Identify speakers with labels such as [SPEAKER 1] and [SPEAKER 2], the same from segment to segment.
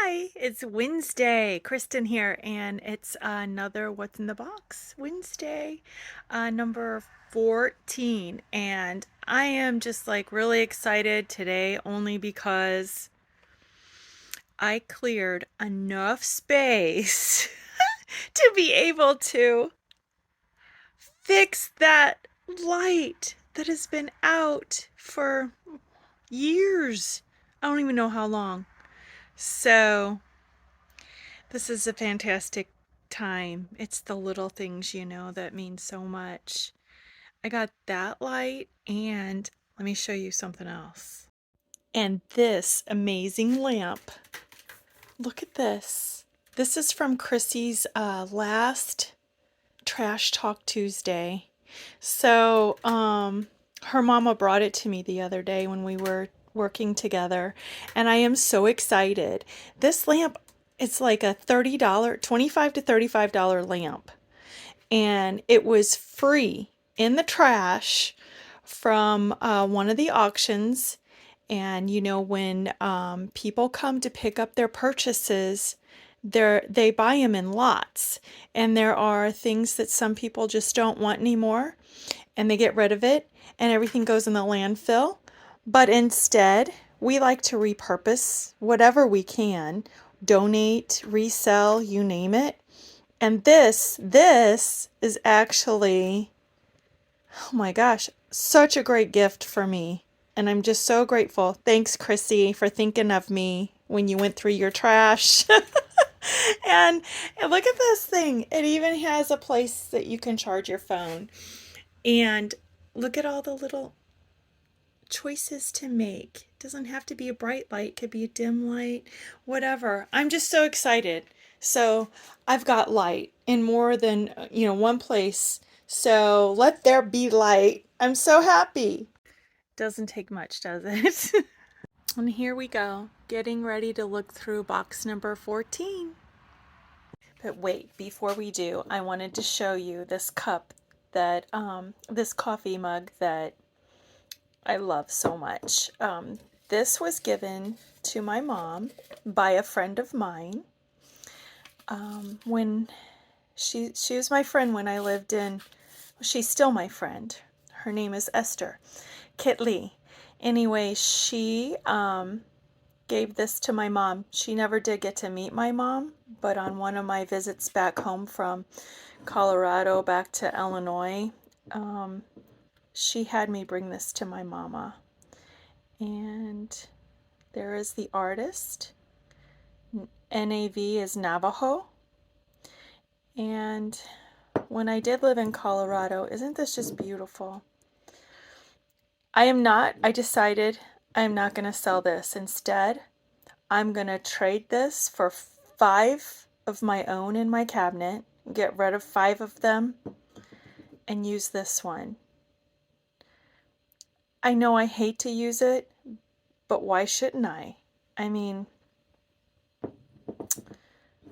[SPEAKER 1] Hi, it's Wednesday. Kristen here, and it's another What's in the Box Wednesday, number 14. And I am just like really excited today only because I cleared enough space to be able to fix that light that has been out for years. I don't even know how long. So, this is a fantastic time. It's the little things, that mean so much. I got that light, and let me show you something else. And this amazing lamp. Look at this. This is from Chrissy's last Trash Talk Tuesday. So, her mama brought it to me the other day when we were working together, and I am so excited. This lamp, it's like a $30, $25 to $35 lamp, and it was free in the trash from one of the auctions. And when people come to pick up their purchases, they buy them in lots. And there are things that some people just don't want anymore, and they get rid of it, and everything goes in the landfill. But instead, we like to repurpose whatever we can, donate, resell, you name it. And this is actually, oh my gosh, such a great gift for me. And I'm just so grateful. Thanks, Chrissy, for thinking of me when you went through your trash. And look at this thing. It even has a place that you can charge your phone. And look at all the little choices to make. It doesn't have to be a bright light, it could be a dim light, whatever. I'm just so excited. So I've got light in more than, one place. So let there be light. I'm so happy. Doesn't take much, does it? And here we go, getting ready to look through box number 14. But wait, before we do, I wanted to show you this cup that, this coffee mug that I love so much. This was given to my mom by a friend of mine. When she was my friend when I lived in, she's still my friend. Her name is Esther Kit Lee. Anyway, she gave this to my mom. She never did get to meet my mom, but on one of my visits back home from Colorado back to Illinois, she had me bring this to my mama. And there is the artist. NAV is Navajo. And when I did live in Colorado, isn't this just beautiful? I decided I'm not going to sell this. Instead, I'm going to trade this for 5 of my own in my cabinet, get rid of 5 of them, and use this one. I know I hate to use it, but why shouldn't I? I mean,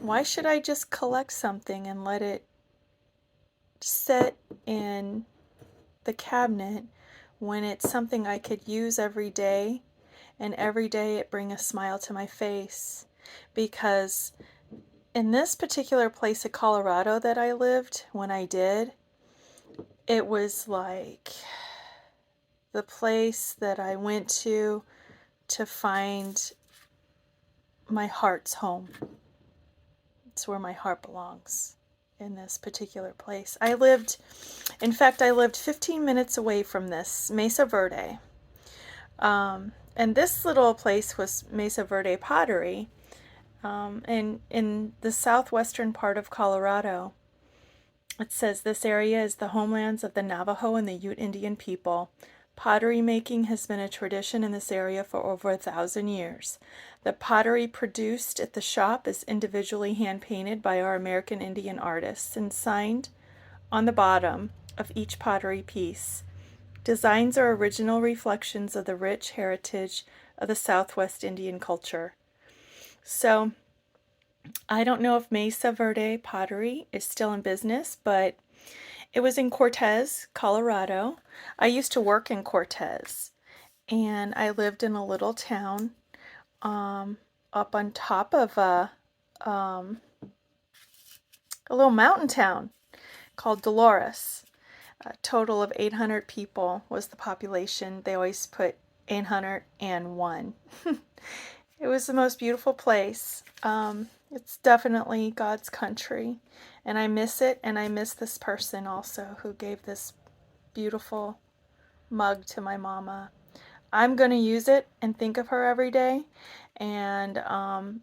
[SPEAKER 1] why should I just collect something and let it sit in the cabinet when it's something I could use every day, and every day it bring a smile to my face? Because in this particular place of Colorado that I lived when I did, it was like the place that I went to find my heart's home. It's where my heart belongs, in this particular place. I lived 15 minutes away from this, Mesa Verde. And this little place was Mesa Verde Pottery, in the southwestern part of Colorado. It says this area is the homelands of the Navajo and the Ute Indian people. Pottery making has been a tradition in this area for over 1,000 years. The pottery produced at the shop is individually hand-painted by our American Indian artists and signed on the bottom of each pottery piece. Designs are original reflections of the rich heritage of the Southwest Indian culture. So, I don't know if Mesa Verde Pottery is still in business, but it was in Cortez, Colorado. I used to work in Cortez, and I lived in a little town up on top of a little mountain town called Dolores. A total of 800 people was the population. They always put 801. It was the most beautiful place. It's definitely God's country, and I miss it, and I miss this person also who gave this beautiful mug to my mama. I'm going to use it and think of her every day, and I'm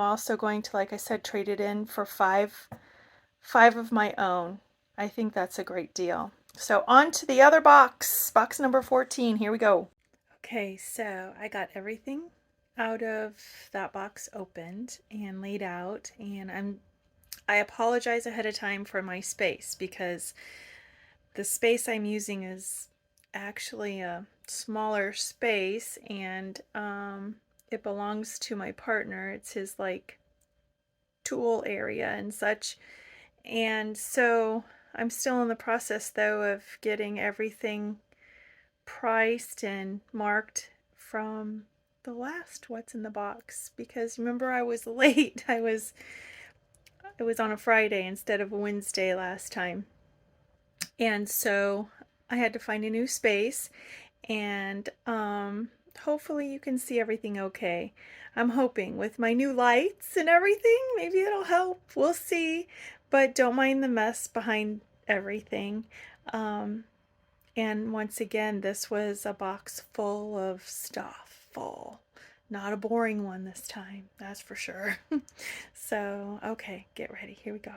[SPEAKER 1] also going to, like I said, trade it in for five of my own. I think that's a great deal. So on to the other box, box number 14. Here we go. Okay, so I got everything out of that box opened and laid out, and I apologize ahead of time for my space because the space I'm using is actually a smaller space, and it belongs to my partner. It's his like tool area and such. And so I'm still in the process though of getting everything priced and marked from the last what's in the box, because remember I was late. It was on a Friday instead of a Wednesday last time. And so I had to find a new space, and hopefully you can see everything okay. I'm hoping with my new lights and everything, maybe it'll help. We'll see. But don't mind the mess behind everything. And once again, this was a box full of stuff. Full. Not a boring one this time, that's for sure. So, okay, get ready. Here we go.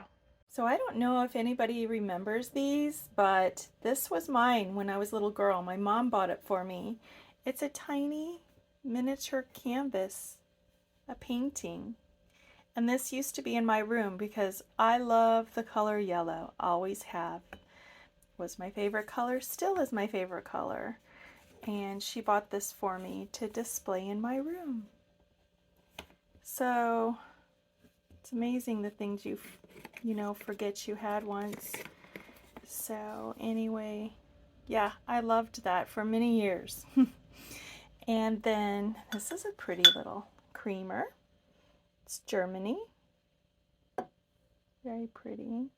[SPEAKER 1] So I don't know if anybody remembers these, but this was mine when I was a little girl. My mom bought it for me. It's a tiny miniature canvas, a painting. And this used to be in my room because I love the color yellow, always have. Was my favorite color, still is my favorite color. And she bought this for me to display in my room. So it's amazing the things you forget you had once. So anyway, yeah, I loved that for many years. And then this is a pretty little creamer. It's Germany. Very pretty.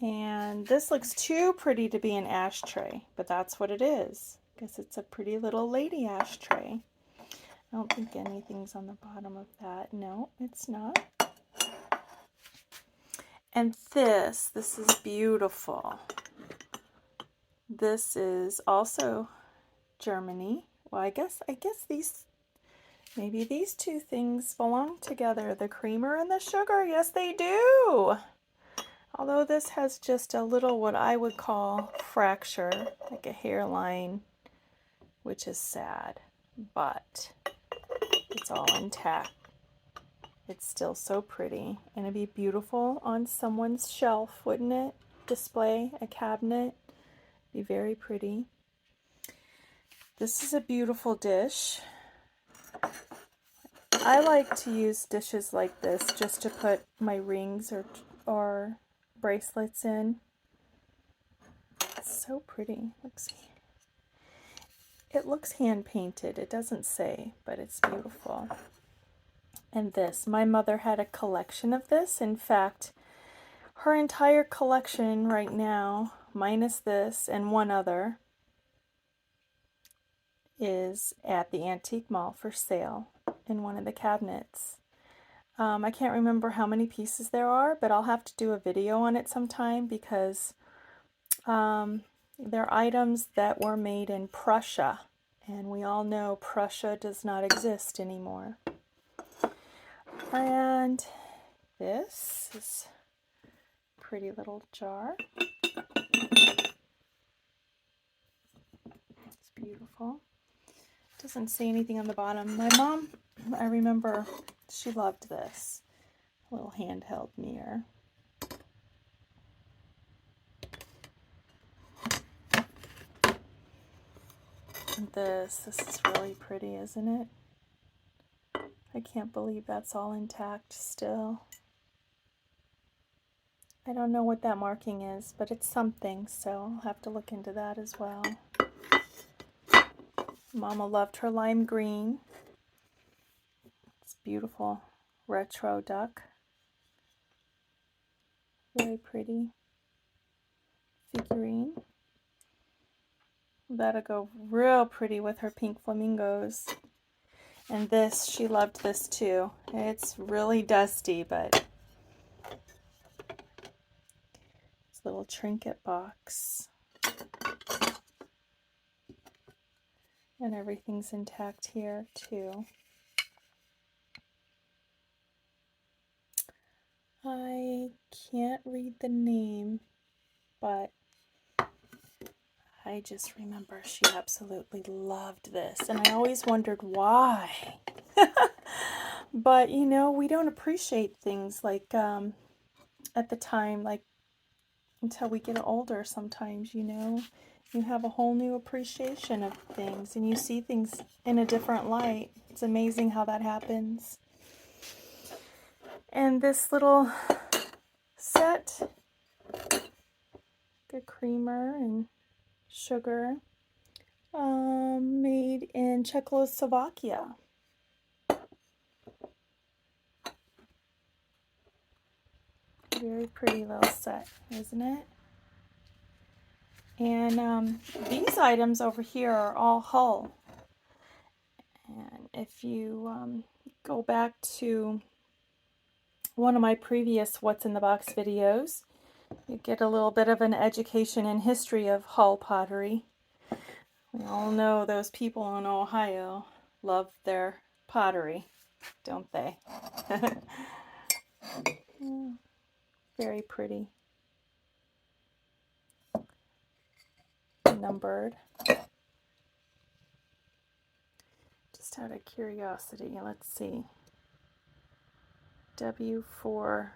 [SPEAKER 1] And this looks too pretty to be an ashtray, but that's what it is, because it's a pretty little lady ashtray. I don't think anything's on the bottom of that. No, it's not. And this is beautiful. This is also Germany. Well, I guess maybe these two things belong together, the creamer and the sugar. Yes, they do. Although this has just a little what I would call fracture, like a hairline, which is sad, but it's all intact. It's still so pretty, and it'd be beautiful on someone's shelf, wouldn't it? Display a cabinet, be very pretty. This is a beautiful dish. I like to use dishes like this just to put my rings or bracelets in. It's so pretty. It looks hand painted. It doesn't say, but it's beautiful. And this, my mother had a collection of this. In fact, her entire collection right now, minus this and one other, is at the Antique Mall for sale in one of the cabinets. I can't remember how many pieces there are, but I'll have to do a video on it sometime, because they're items that were made in Prussia, and we all know Prussia does not exist anymore. And this is a pretty little jar. It's beautiful. Doesn't say anything on the bottom. My mom, I remember, she loved this little handheld mirror. And this is really pretty, isn't it? I can't believe that's all intact still. I don't know what that marking is, but it's something, so I'll have to look into that as well. Mama loved her lime green. beautiful retro duck. Very pretty figurine. That'll go real pretty with her pink flamingos. And this, she loved this too. It's really dusty, but it's a little trinket box. And everything's intact here too. I can't read the name, but I just remember she absolutely loved this, and I always wondered why. But you know, we don't appreciate things like at the time, like until we get older. Sometimes, you know, you have a whole new appreciation of things, and you see things in a different light. It's amazing how that happens. And this little set, the creamer and sugar, made in Czechoslovakia. Very pretty little set, isn't it? And these items over here are all Hull. And if you go back to one of my previous What's in the Box videos, you get a little bit of an education in history of Hull pottery. We all know those people in Ohio love their pottery, don't they? Very pretty. Numbered. Just out of curiosity, let's see. W461.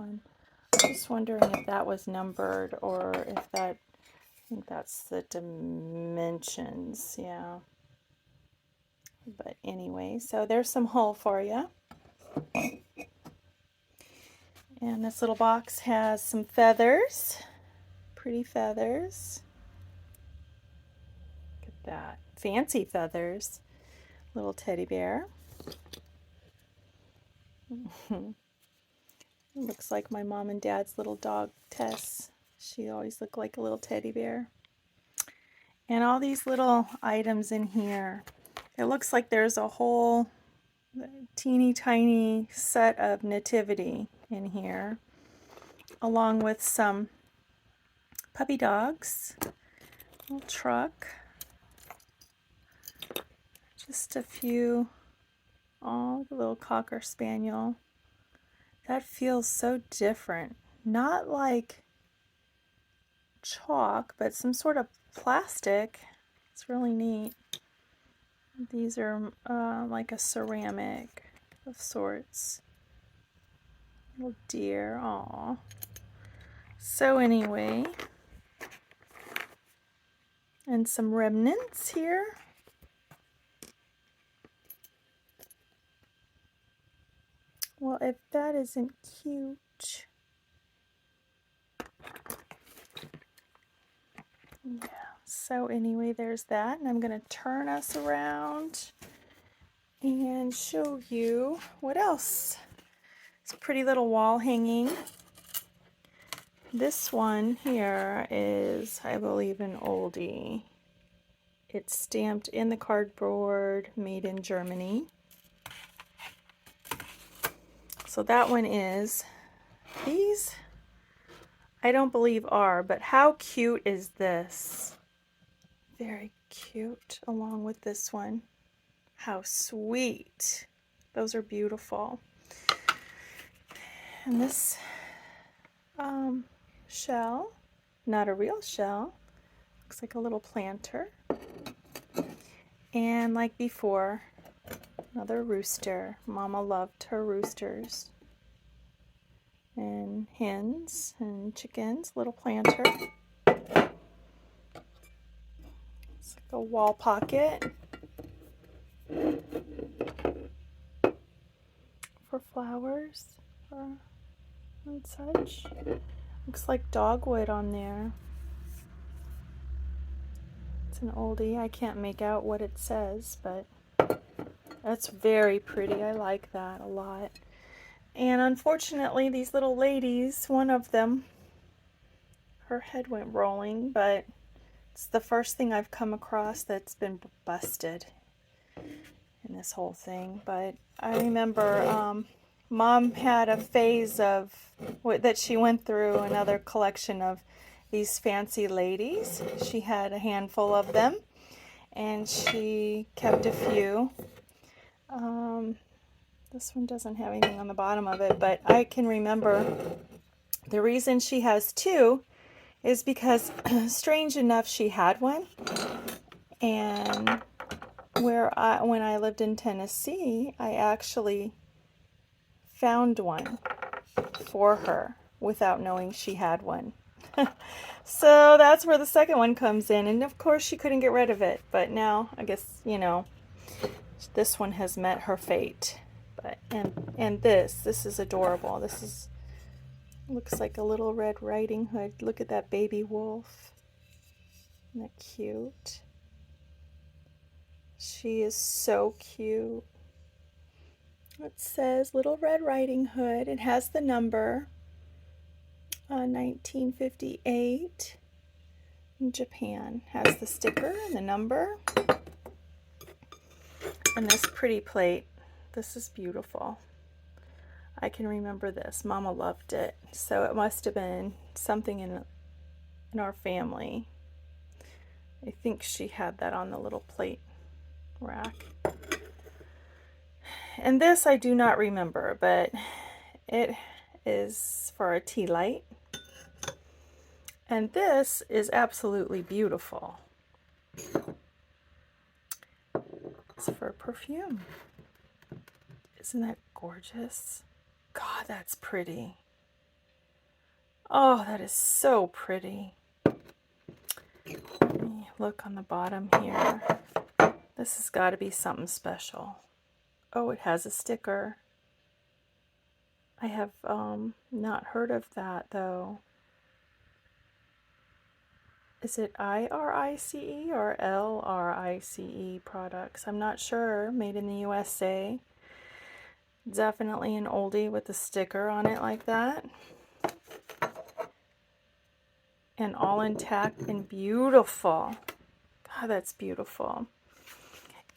[SPEAKER 1] I'm just wondering if that was numbered or if that, I think that's the dimensions, yeah. But anyway, so there's some Hull for you. And this little box has some feathers, pretty feathers. Look at that, fancy feathers. Little teddy bear. Looks like my mom and dad's little dog, Tess. She always looked like a little teddy bear. And all these little items in here. It looks like there's a whole teeny tiny set of nativity in here, along with some puppy dogs, little truck, just a few, oh, the little Cocker Spaniel. That feels so different. Not like chalk, but some sort of plastic. It's really neat. These are like a ceramic of sorts. Little deer, aw. So anyway, and some remnants here. Well, if that isn't cute. Yeah, so anyway, there's that. And I'm going to turn us around and show you what else. It's a pretty little wall hanging. This one here is, I believe, an oldie. It's stamped in the cardboard, made in Germany. So that one is. These, I don't believe are, but how cute is this? Very cute, along with this one. How sweet. Those are beautiful. And this shell, not a real shell, looks like a little planter. And like before, another rooster. Mama loved her roosters. And hens and chickens, little planter. It's like a wall pocket for flowers and such. Looks like dogwood on there. It's an oldie. I can't make out what it says, but that's very pretty. I like that a lot. And unfortunately, these little ladies, one of them, her head went rolling, but it's the first thing I've come across that's been busted in this whole thing. But I remember Mom had a phase of that she went through, another collection of these fancy ladies. She had a handful of them, and she kept a few. This one doesn't have anything on the bottom of it, but I can remember the reason she has two is because, strange enough, she had one, and when I lived in Tennessee, I actually found one for her without knowing she had one. So that's where the second one comes in, and of course she couldn't get rid of it, but now I guess, you know, this one has met her fate. But and this is adorable. This is looks like a little Red Riding Hood. Look at that baby wolf. Isn't that cute? She is so cute. It says Little Red Riding Hood. It has the number 1958 in Japan. Has the sticker and the number. And this pretty plate. This is beautiful. I can remember this. Mama loved it. So it must have been something in our family. I think she had that on the little plate rack. And this I do not remember, but it is for a tea light. And this is absolutely beautiful. It's for perfume. Isn't that gorgeous? God, that's pretty. Oh, that is so pretty. Let me look on the bottom here. This has got to be something special. Oh, it has a sticker. I have not heard of that though. Is it IRICE or LRICE products? I'm not sure. Made in the USA. Definitely an oldie with a sticker on it like that. And all intact and beautiful. God, that's beautiful.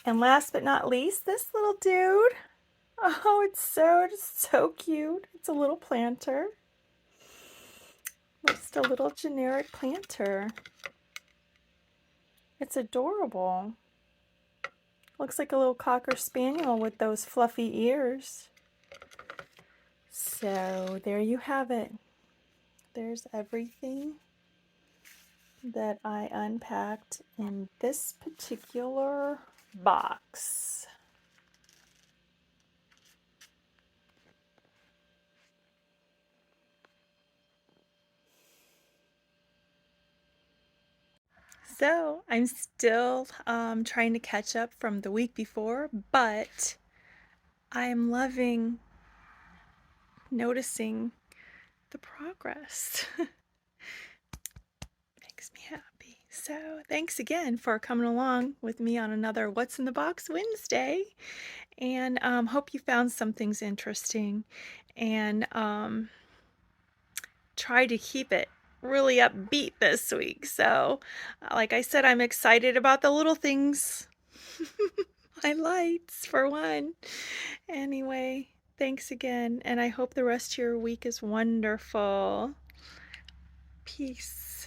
[SPEAKER 1] And last but not least, this little dude. Oh, it's so cute. It's a little planter. Just a little generic planter. It's adorable. Looks like a little Cocker Spaniel with those fluffy ears. So there you have it. There's everything that I unpacked in this particular box. So I'm still trying to catch up from the week before, but I'm loving noticing the progress. Makes me happy. So thanks again for coming along with me on another What's in the Box Wednesday, and hope you found some things interesting, and try to keep it really upbeat this week. So like I said, I'm excited about the little things. Highlights for one. Anyway, thanks again, and I hope the rest of your week is wonderful. Peace.